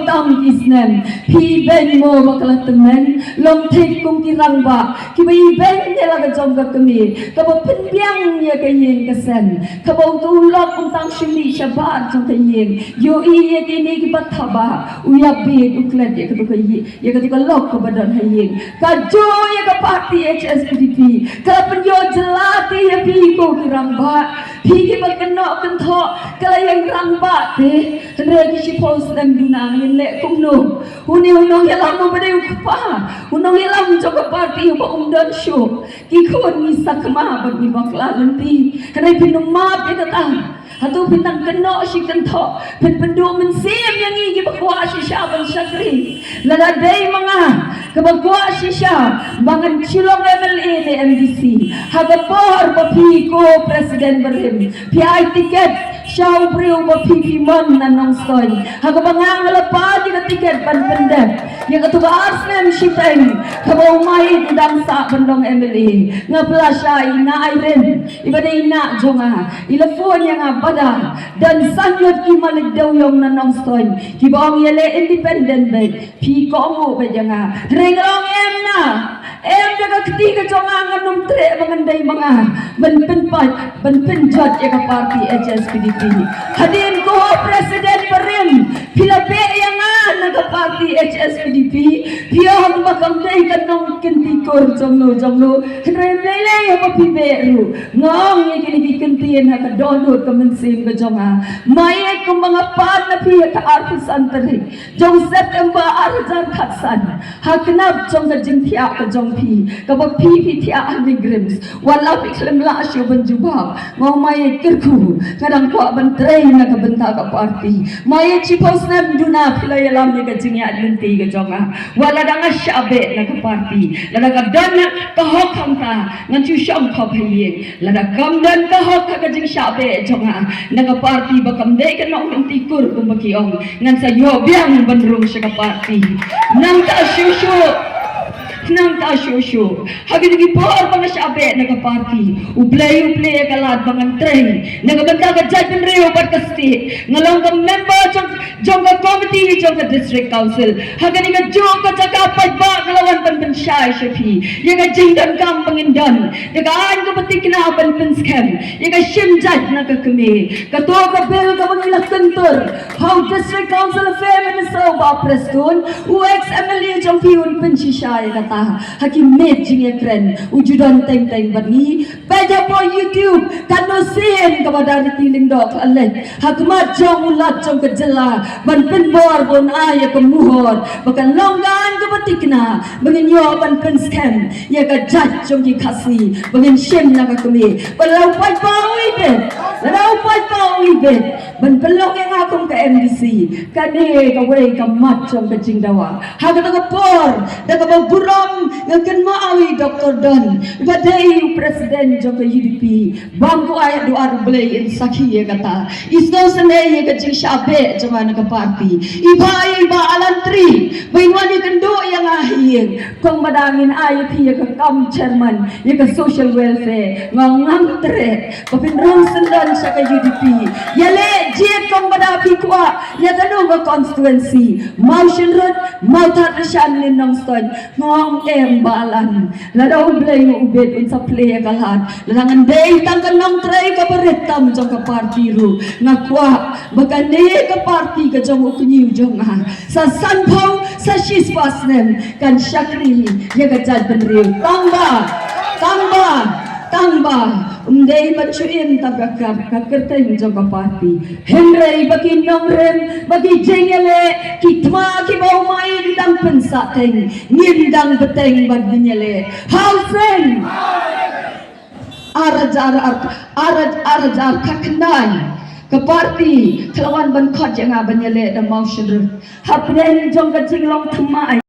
tam kisnem pi ben mo bakalatamen long thik kum kirang ba ki bai ben ne la ka jong ka kami ka ba pin biang ya ka yin ka sen ka ba tu lok kum tang shili shabat jong ka yin yo I ya ki ni ki bat thaba u ya be u klet ya ka tu ka yi ya ka tu ka lok ka badan ha yin ka jo ya ka party HSPDP ka pen yo jelati ya pi ko kirang ba pi ki ba kena kan tho ka yang rang ba te re ki si post dan dunang yin le kum no uni unong ya lam ba de u pa unong ya lam jo ka party ba dan show ki kon ni sakma ba ni bakla nanti kanai pinuma pe ta hatu pinang keno si kento pen pendu men sim yang i bakwa si syaban syakri lada dai mga kabagwa si sya bangan chilong MLA ni MDC haga por ba ko president berim pi tiket Siya ubriw ba pipimon na nong stoy haga bangang alapa di ka tiket pan pendem yang katubaas na msiteng kabaw may idang sa bandong MLA nga pala siya ina ay rin iba na ina jonga ilafon niya nga bada dan sanyot imalig daw yung na nong stoy kibawang yale independent bed piko mo ba niya nga ringalong em na jaga ketiga jonga nga nung tre manganday mga banpin judge ya ka party HSPDP hadin ko president pa rin pilabe yang nga naga party HSPDP piyong makamday ka nung kintikor jongno remlele ya mapiberu ngong ya kinikikintiyan ha ka donor ka mansim ka jonga mayay kong mga pan na piya ka artis antari jong September arajar katsan haknab jong ka jingtiya ka jong pi kapag pi tiya ni grims wala piklem la asyo banjubab ngong mayay kirku kadang kwa bantray na kabanta ka party mayay chipos na duna pilay alam ni ka jingya linti ka jonga wala da nga syabe na ka party lada ka dan ka hokam ka ngan chu syam ka payin lada kam dan ka hok ka jing syabe jonga na ka party bakam de ka nong linti kur kum bakiong ngan sa yo biang bandrung sa ka party nang ta syusyu nang ta syusyu hagi digi por mga syabe na ka party uplay kalad bangan train nagabanta ka judge rio barkasti ngalong ka member jong ka committee jong ka district council hagi digi jong ka jakapay ba ngalawan pan syai shafi yaga jingdan kam pangindan yaga an ka pati kinaban pan scam yaga shim judge na ka kami kato ka bill ka mangila kantor how district council of minister ba preston ux MLA jong piun pan syai kata hakim med jing ekren ujudan teng bani paja po YouTube kano sen kepada ritiling dok alai hakmat jong ulat jong kejela ban penbor bon aya kemuhor bahkan longgan ke batikna bangin yo ban pen scam ya ka jat jong ki khasi bangin shem na ka kami balau pai pawi be ban pelong yang akong ka MDC kane ka way ka mat jong ka jing dawa haga ka por daga ba buram ngakan maawi Dr. Don badai presiden jong ka UDP bangko ay doar blay in sakhi ye kata isno sane ye ka jing syabe jong ka party iba alantri bainwani kendo yang ahing kong madangin ay pi ka kam chairman ye ka social welfare ngang tre papinrong sendan sa ka UDP yale jet kong madapi kwa ya kanong ka constituency motion road mautat rasyan ninong stod ngong balan ladaw blay mo ubed un sa play kalat ladangan day tangkan nong tray ka baritam jong ka party ru ngakwa baka ne ka party ka jong ukniw jong sa sanpaw sa shispasnem kan syakri ya ka jad benriw tamba umday bacuin tagakap kakertay jong ka party henry bagi nongrem bagi jengele kitma kibaw may dang pensateng nindang beteng bagnyele how friend arajar kaknay ka party kelawan ban khot yang abanyele da motion hapren jong ka jinglong thamai